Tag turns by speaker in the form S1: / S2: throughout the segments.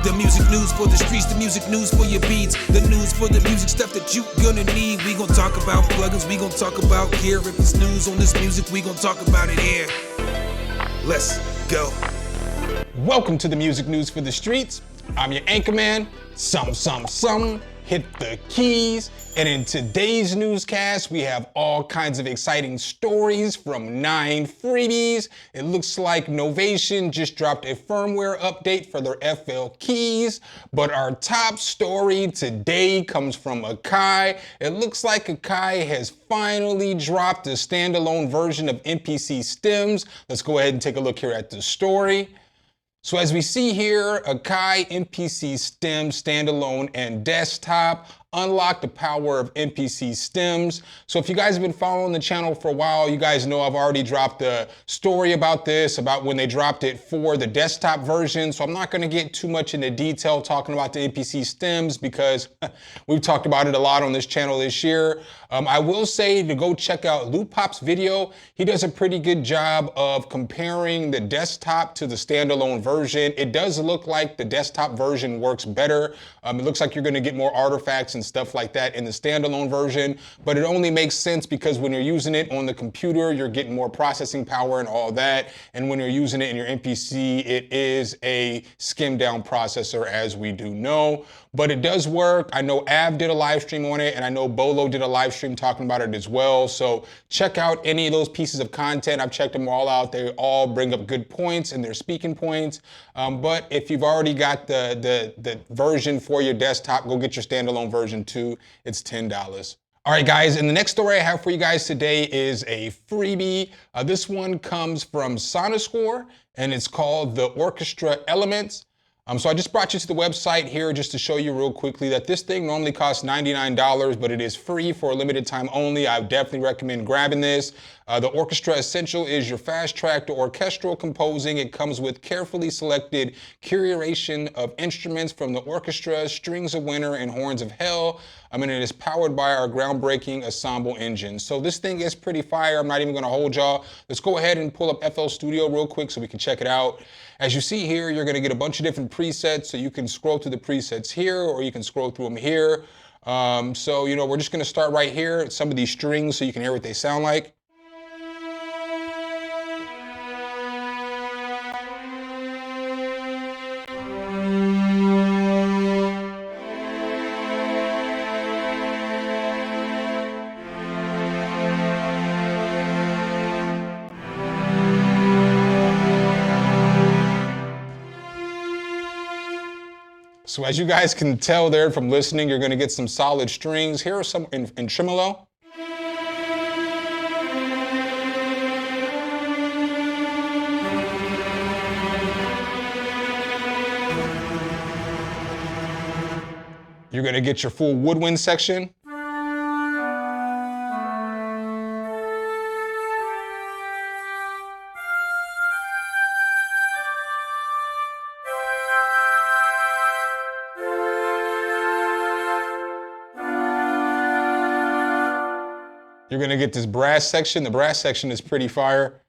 S1: The music news for the streets, the music news for your beats, the news for the music stuff that you gonna need. We gon' talk about plugins, we gon' talk about gear. If it's news on this music, we gon' talk about it here. Let's go.
S2: Welcome to the music news for the streets. I'm your anchorman, hit the keys. And in today's newscast, we have all kinds of exciting stories from 9 freebies. It looks like Novation just dropped a firmware update for their FL keys. But our top story today comes from Akai. It looks like Akai has finally dropped a standalone version of MPC Stems. Let's go ahead and take a look here at the story. So as we see here, Akai MPC Stems Standalone and Desktop unlock the power of MPC Stems. So if you guys have been following the channel for a while, you guys know I've already dropped a story about this, about when they dropped it for the desktop version. So I'm not gonna get too much into detail talking about the MPC Stems because we've talked about it a lot on this channel this year. I will say to go check out Loop Pop's video. He does a pretty good job of comparing the desktop to the standalone version. It does look like the desktop version works better. It looks like you're gonna get more artifacts and stuff like that in the standalone version, but it only makes sense because when you're using it on the computer, you're getting more processing power and all that. And when you're using it in your MPC, it is a skimmed down processor, as we do know, but it does work. I know Av did a live stream on it, and I know Bolo did a live stream talking about it as well. So check out any of those pieces of content. I've checked them all out. They all bring up good points and they're speaking points. But if you've already got the version for your desktop, go get your standalone version too. It's $10. All right, guys, and the next story I have for you guys today is a freebie. This one comes from Sonoscore, and it's called the Orchestra Elements. So I just brought you to the website here just to show you real quickly that this thing normally costs $99, but it is free for a limited time only. I definitely recommend grabbing this. The Orchestra Essential is your fast track to orchestral composing. It comes with carefully selected curation of instruments from the orchestra, strings of winter, and horns of hell. And it is powered by our groundbreaking ensemble engine. So this thing is pretty fire. I'm not even gonna hold y'all. Let's go ahead and pull up FL Studio real quick so we can check it out. As you see here, you're gonna get a bunch of different presets, so you can scroll through the presets here, or you can scroll through them here. So, you know, we're just gonna start right here, some of these strings so you can hear what they sound like. So as you guys can tell there from listening, you're gonna get some solid strings. Here are some in tremolo. You're gonna get your full woodwind section. You're gonna get this brass section. The brass section is pretty fire.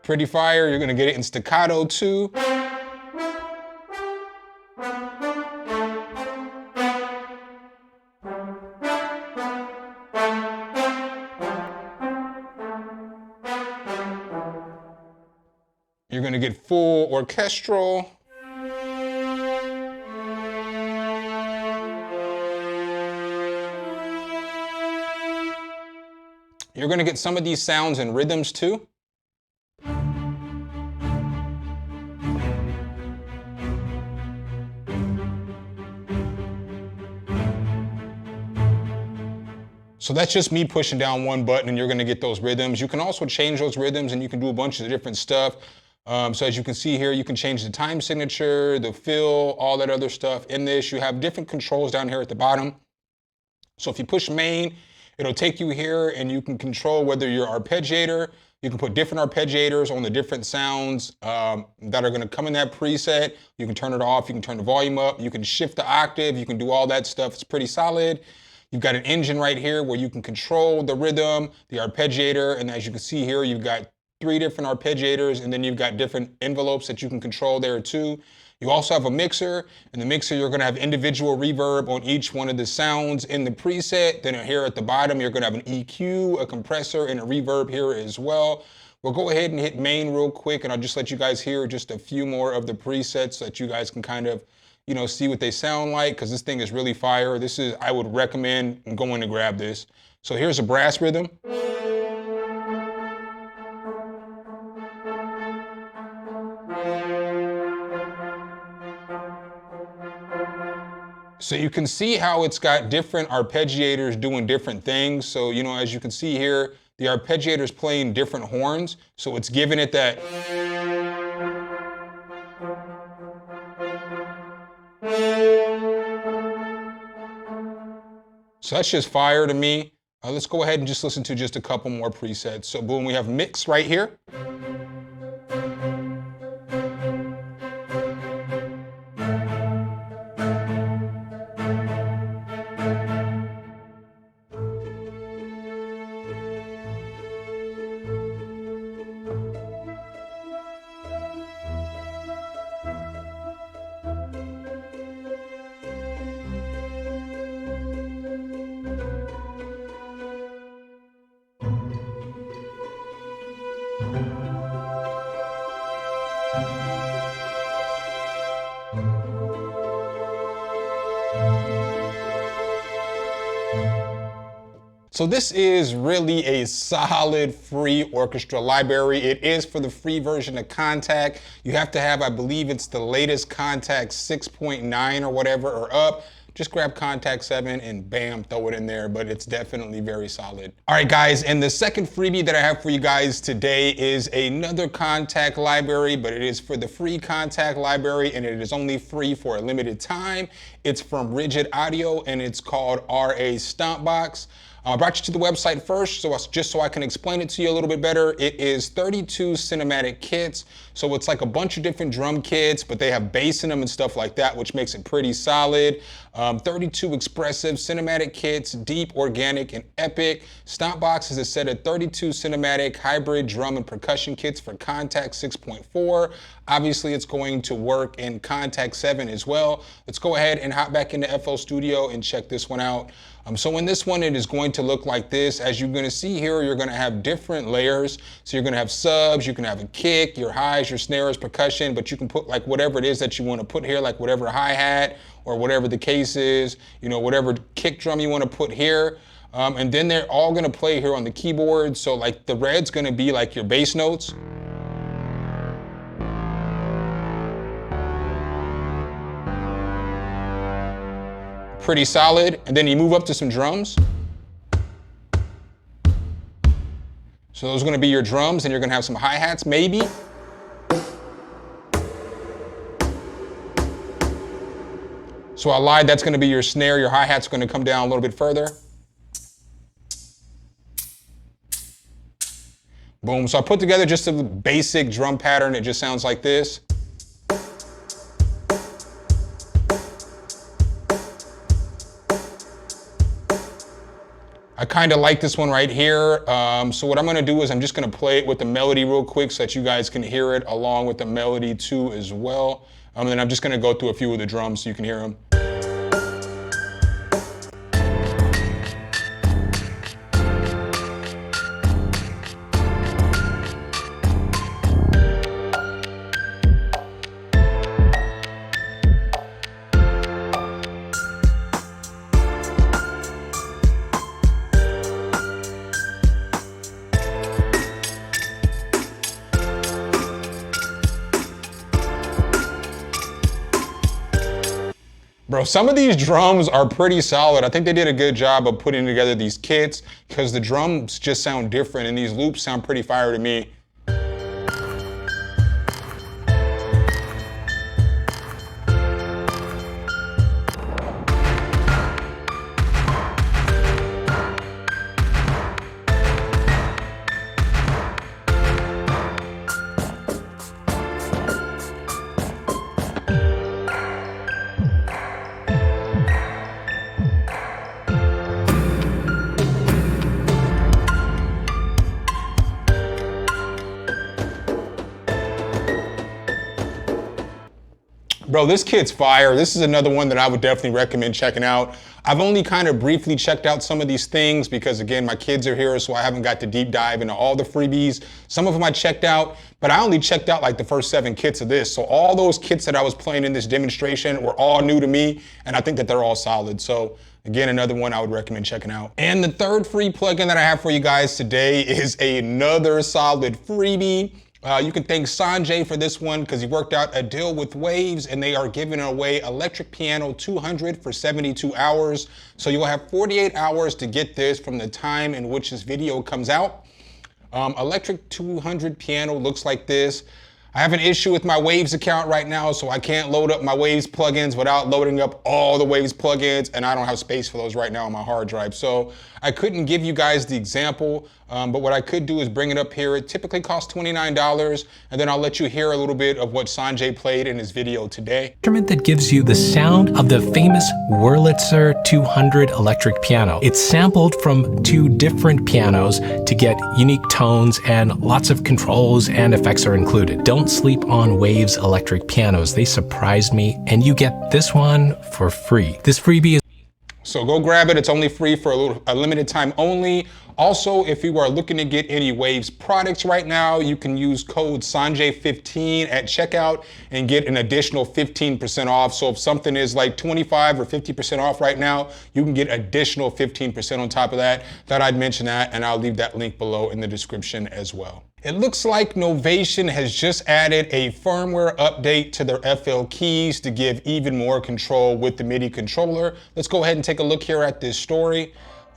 S2: Pretty fire. You're gonna get it in staccato too. You're gonna get full orchestral. You're gonna get some of these sounds and rhythms too. So that's just me pushing down one button and you're gonna get those rhythms. You can also change those rhythms and you can do a bunch of different stuff. So as you can see here, you can change the time signature, the fill, all that other stuff in this. You have different controls down here at the bottom. So if you push main, it'll take you here and you can control whether you're arpeggiator, You can put different arpeggiators on the different sounds that are gonna come in that preset. You can turn it off, you can turn the volume up, you can shift the octave, you can do all that stuff. It's pretty solid. You've got an engine right here where you can control the rhythm, the arpeggiator, and as you can see here, you've got 3 different arpeggiators, and then you've got different envelopes that you can control there too. You also have a mixer. In the mixer, you're gonna have individual reverb on each one of the sounds in the preset. Then here at the bottom, you're gonna have an EQ, a compressor, and a reverb here as well. We'll go ahead and hit main real quick, and I'll just let you guys hear just a few more of the presets so that you guys can kind of, you know, see what they sound like, because this thing is really fire. This is, I would recommend going to grab this. So here's a brass rhythm. So you can see how it's got different arpeggiators doing different things. So, you know, as you can see here, the arpeggiator's playing different horns. So it's giving it that. So that's just fire to me. Let's go ahead and just listen to just a couple more presets. So boom, we have mix right here. So this is really a solid free orchestra library. It is for the free version of Kontakt. You have to have, I believe it's the latest Kontakt 6.9 or whatever or up. Just grab Kontakt 7 and bam, throw it in there, but it's definitely very solid. All right, guys, and the second freebie that I have for you guys today is another Kontakt library, but it is for the free Kontakt library, and it is only free for a limited time. It's from Rigid Audio, and it's called RA Stompbox. I brought you to the website first, just so I can explain it to you a little bit better. It is 32 cinematic kits, so it's like a bunch of different drum kits, but they have bass in them and stuff like that, which makes it pretty solid. 32 expressive cinematic kits, deep, organic, and epic. Stompbox is a set of 32 cinematic hybrid drum and percussion kits for Kontakt 6.4. Obviously, it's going to work in Kontakt 7 as well. Let's go ahead and hop back into FL Studio and check this one out. So in this one, it is going to look like this. As you're gonna see here, you're gonna have different layers. So you're gonna have subs, you can have a kick, your highs, your snares, percussion, but you can put like whatever it is that you wanna put here, like whatever hi-hat or whatever the case is, you know, whatever kick drum you wanna put here. And then they're all gonna play here on the keyboard. So like the red's gonna be like your bass notes. Pretty solid. And then you move up to some drums. So those are gonna be your drums, and you're gonna have some hi-hats maybe. So I lied, that's gonna be your snare. Your hi-hat's gonna come down a little bit further. Boom, so I put together just a basic drum pattern. It just sounds like this. I kind of like this one right here. So what I'm gonna do is I'm just gonna play it with the melody real quick so that you guys can hear it along with the melody too as well. And then I'm just gonna go through a few of the drums so you can hear them. Bro, some of these drums are pretty solid. I think they did a good job of putting together these kits because the drums just sound different and these loops sound pretty fire to me. Bro, this kit's fire. This is another one that I would definitely recommend checking out. I've only kind of briefly checked out some of these things because again, my kids are here, so I haven't got to deep dive into all the freebies. Some of them I checked out, but I only checked out like the first 7 kits of this. So all those kits that I was playing in this demonstration were all new to me, and I think that they're all solid. So again, another one I would recommend checking out. And the third free plugin that I have for you guys today is another solid freebie. You can thank Sanjay for this one because he worked out a deal with Waves and they are giving away Electric Piano 200 for 72 hours. So you'll have 48 hours to get this from the time in which this video comes out. Electric 200 piano looks like this. I have an issue with my Waves account right now, so I can't load up my Waves plugins without loading up all the Waves plugins, and I don't have space for those right now on my hard drive. So I couldn't give you guys the example, but what I could do is bring it up here. It typically costs $29, and then I'll let you hear a little bit of what Sanjay played in his video today.
S3: Instrument that gives you the sound of the famous Wurlitzer 200 electric piano. It's sampled from 2 different pianos to get unique tones, and lots of controls and effects are included. Don't sleep on Waves electric pianos. They surprised me, and you get this one for free. This freebie is
S2: So go grab it. It's only free for a limited time only. Also, if you are looking to get any Waves products right now, you can use code Sanjay15 at checkout and get an additional 15% off. So if something is like 25 or 50% off right now, you can get additional 15% on top of that. Thought I'd mention that, and I'll leave that link below in the description as well. It looks like Novation has just added a firmware update to their FL keys to give even more control with the MIDI controller. Let's go ahead and take a look here at this story.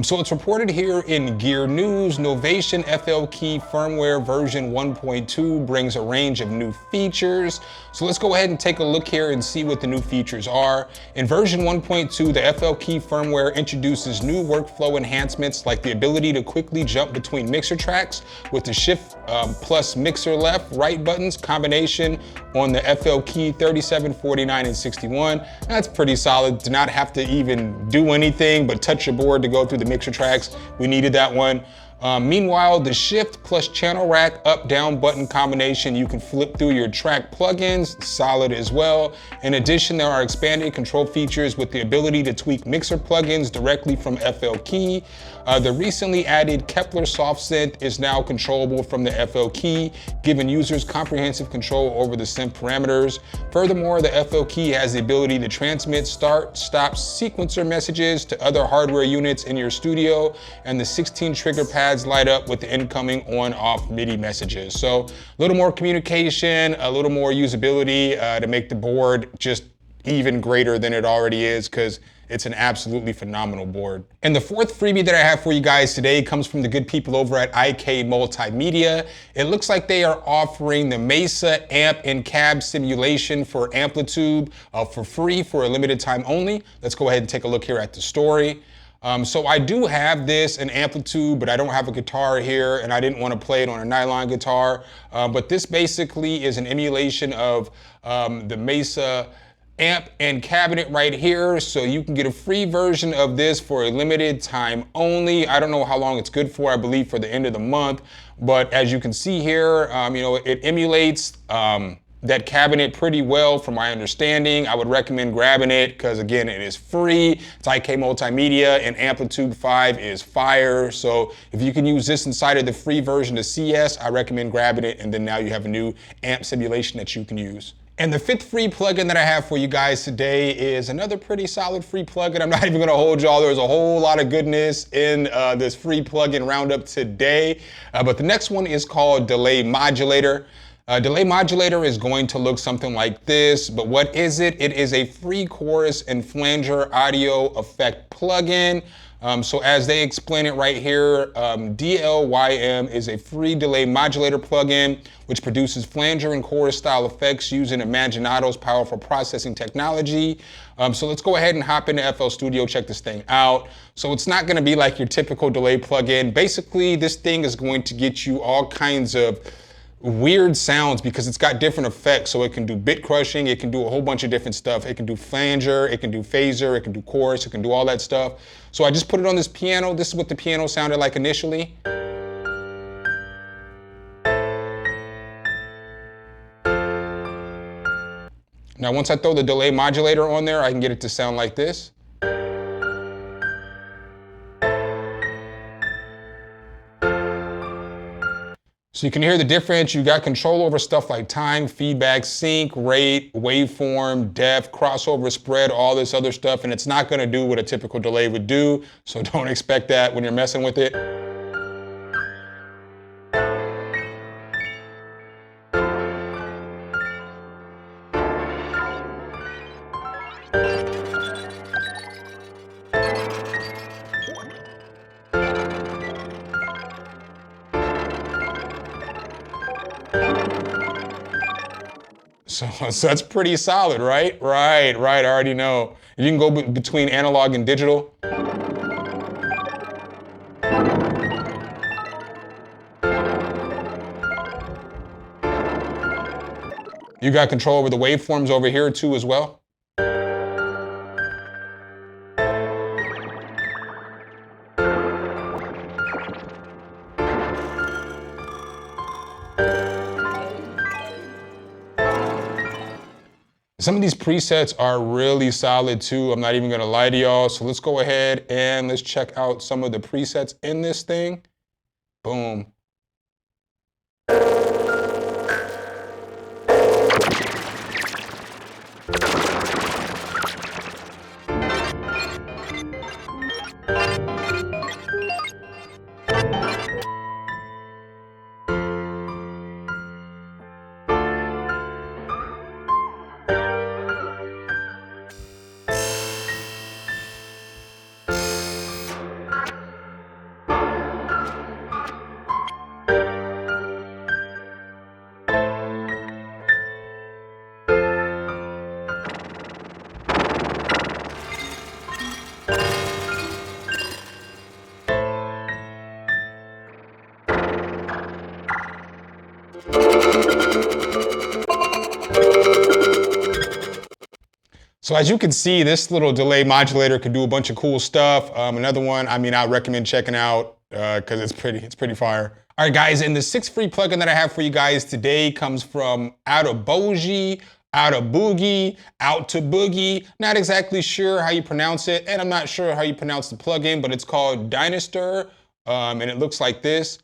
S2: So it's reported here in Gear News, Novation FL Key Firmware version 1.2 brings a range of new features. So let's go ahead and take a look here and see what the new features are. In version 1.2, the FL Key Firmware introduces new workflow enhancements like the ability to quickly jump between mixer tracks with the Shift plus mixer left, right buttons combination on the FL Key 37, 49, and 61. That's pretty solid to not have to even do anything but touch your board to go through the mixer tracks. We needed that one. Meanwhile, the Shift plus channel rack up down button combination, you can flip through your track plugins, solid as well. In addition, there are expanded control features with the ability to tweak mixer plugins directly from FL Key. The recently added Kepler Soft Synth is now controllable from the FL Key, giving users comprehensive control over the synth parameters. Furthermore, the FL Key has the ability to transmit start, stop sequencer messages to other hardware units in your studio, and the 16 trigger pads light up with the incoming on-off MIDI messages. So a little more communication, a little more usability to make the board just even greater than it already is, because it's an absolutely phenomenal board. And the fourth freebie that I have for you guys today comes from the good people over at IK Multimedia. It looks like they are offering the Mesa amp and cab simulation for Amplitude for free for a limited time only. Let's go ahead and take a look here at the story. So I do have this in Amplitude, but I don't have a guitar here, and I didn't want to play it on a nylon guitar. But this basically is an emulation of the Mesa amp and cabinet right here. So you can get a free version of this for a limited time only. I don't know how long it's good for, I believe for the end of the month. But as you can see here, you know, it emulates that cabinet pretty well from my understanding. I would recommend grabbing it because again, it is free. It's IK Multimedia and Amplitude 5 is fire. So if you can use this inside of the free version of CS, I recommend grabbing it. And then now you have a new amp simulation that you can use. And the fifth free plugin that I have for you guys today is another pretty solid free plugin. I'm not even gonna hold y'all. There's a whole lot of goodness in this free plugin roundup today. But the next one is called Delay Modulator. Delay Modulator is going to look something like this, but what is it? It is a free chorus and flanger audio effect plugin. So as they explain it right here, DLYM is a free delay modulator plugin which produces flanger and chorus style effects using Imaginato's powerful processing technology. So let's go ahead and hop into FL Studio, check this thing out. So it's not gonna be like your typical delay plugin. Basically, this thing is going to get you all kinds of weird sounds because it's got different effects. So it can do bit crushing, it can do a whole bunch of different stuff. It can do flanger, it can do phaser, it can do chorus, it can do all that stuff. So I just put it on this piano. This is what the piano sounded like initially. Now, once I throw the delay modulator on there, I can get it to sound like this. So you can hear the difference. You got control over stuff like time, feedback, sync, rate, waveform, depth, crossover, spread, all this other stuff, and it's not gonna do what a typical delay would do, so don't expect that when you're messing with it. So that's pretty solid, right? Right, I already know. You can go between analog and digital. You got control over the waveforms over here too as well. Some of these presets are really solid too. I'm not even gonna lie to y'all. So let's go ahead and let's check out some of the presets in this thing. Boom. So as you can see, this little delay modulator can do a bunch of cool stuff. Another one, I mean, I recommend checking out because it's pretty fire. All right, guys, and the sixth free plugin that I have for you guys today comes from Out of Boogie, Out to Boogie. Not exactly sure how you pronounce it, and I'm not sure how you pronounce the plugin, but it's called Dynaster, and it looks like this.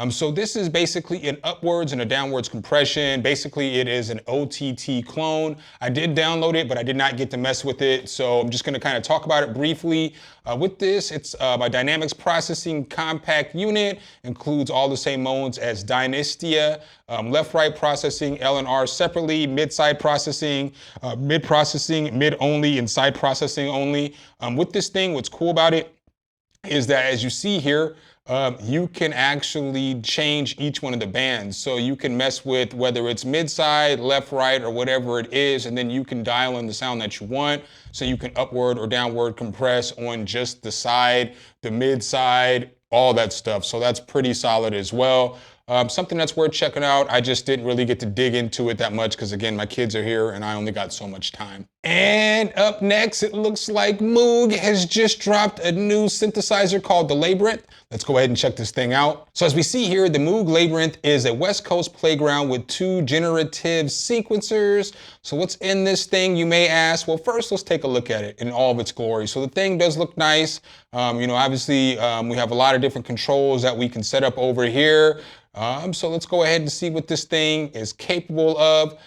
S2: So this is basically an upwards and a downwards compression. Basically, it is an OTT clone. I did download it, but I did not get to mess with it. So I'm just gonna kind of talk about it briefly. With this, it's my Dynamics Processing Compact Unit, includes all the same modes as Dynastia, left-right processing, L and R separately, mid-side processing, mid-processing, mid-only, and side processing only. With this thing, what's cool about it is that as you see here, you can actually change each one of the bands. So you can mess with whether it's mid-side, left, right, or whatever it is, and then you can dial in the sound that you want. So you can upward or downward compress on just the side, the mid-side, all that stuff. So that's pretty solid as well. Something that's worth checking out. I just didn't really get to dig into it that much because again, my kids are here and I only got so much time. And up next, it looks like Moog has just dropped a new synthesizer called the Labrinth. Let's go ahead and check this thing out. So as we see here, the Moog Labrinth is a West Coast playground with 2 generative sequencers. So what's in this thing, you may ask? Well, first, let's take a look at it in all of its glory. So the thing does look nice. You know, obviously, we have a lot of different controls that we can set up over here. So let's go ahead and see what this thing is capable of.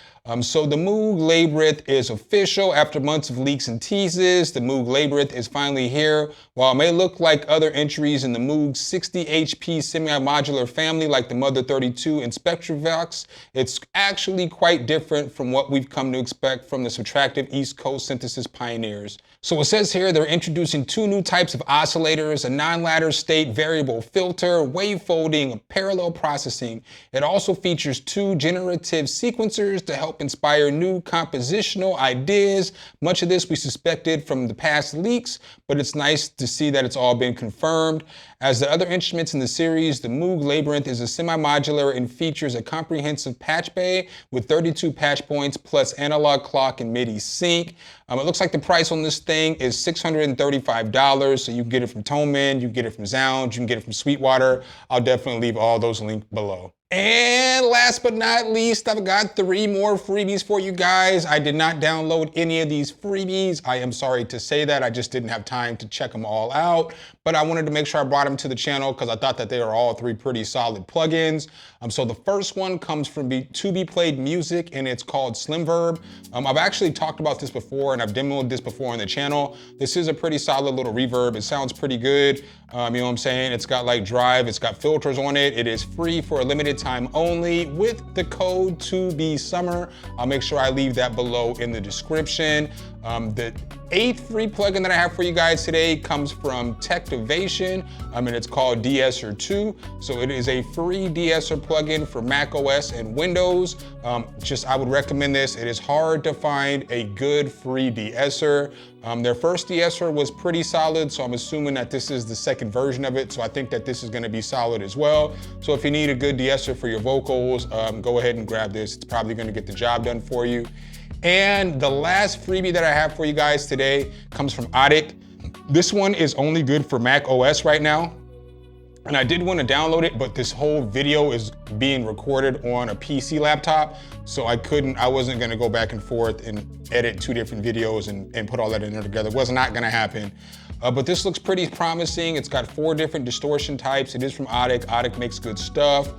S2: So the Moog Labrinth is official after months of leaks and teases. The Moog Labrinth is finally here. While it may look like other entries in the Moog 60 HP semi-modular family like the Mother 32 and Spectravox, it's actually quite different from what we've come to expect from the subtractive East Coast synthesis pioneers. So it says here they're introducing 2 new types of oscillators, a non-ladder state variable filter, wave folding, parallel processing. It also features 2 generative sequencers to help inspire new compositional ideas. Much of this we suspected from the past leaks, but it's nice to see that it's all been confirmed. As the other instruments in the series, the Moog Labrinth is a semi-modular and features a comprehensive patch bay with 32 patch points plus analog clock and MIDI sync. It looks like the price on this thing is $635, so you can get it from Toneman, you can get it from Zound, you can get it from Sweetwater. I'll definitely leave all those links below. And last but not least, I've got 3 more freebies for you guys. I did not download any of these freebies. I am sorry to say that. I just didn't have time to check them all out. But I wanted to make sure I brought them to the channel because I thought that they are all 3 pretty solid plugins. So the first one comes from To Be Played Music, and it's called Slim Verb. I've actually talked about this before, and I've demoed this before on the channel. This is a pretty solid little reverb. It sounds pretty good. You know what I'm saying? It's got like drive, it's got filters on it. It is free for a limited time only with the code 2BSummer. I'll make sure I leave that below in the description. The 8th free plugin that I have for you guys today comes from Techtivation, and it's called De-esser 2. So it is a free de-esser plugin for Mac OS and Windows. I would recommend this. It is hard to find a good free de-esser. Their first de-esser was pretty solid, so I'm assuming that this is the second version of it, so I think that this is gonna be solid as well. So if you need a good de-esser for your vocals, go ahead and grab this. It's probably gonna get the job done for you. And the last freebie that I have for you guys today comes from Audic. This one is only good for Mac OS right now. And I did want to download it, but this whole video is being recorded on a PC laptop. So I wasn't gonna go back and forth and edit 2 different videos and put all that in there together. It was not gonna happen. But this looks pretty promising. It's got 4 different distortion types. It is from Audic. Audic makes good stuff.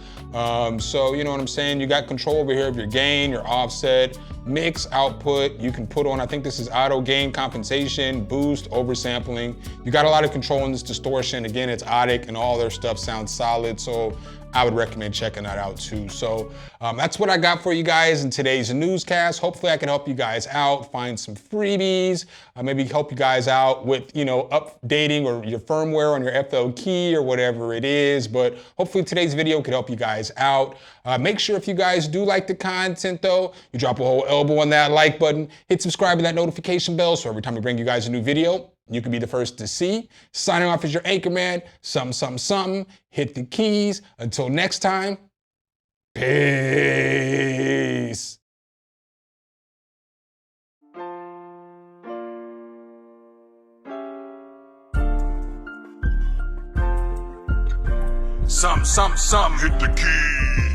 S2: So you know what I'm saying? You got control over here of your gain, your offset, mix, output. You can put on, I think this is auto gain compensation, boost, oversampling. You got a lot of control in this distortion. Again, it's Audic and all their stuff sounds solid. So I would recommend checking that out too. So that's what I got for you guys in today's newscast. Hopefully I can help you guys out, find some freebies, maybe help you guys out with, you know, updating or your firmware on your FL key or whatever it is. But hopefully today's video could help you guys out. Make sure if you guys do like the content though, you drop a whole elbow on that like button, hit subscribe and that notification bell so every time we bring you guys a new video, you can be the first to see. Signing off as your anchor man, something, hit the keys. Until next time, peace.
S1: Some, hit the keys.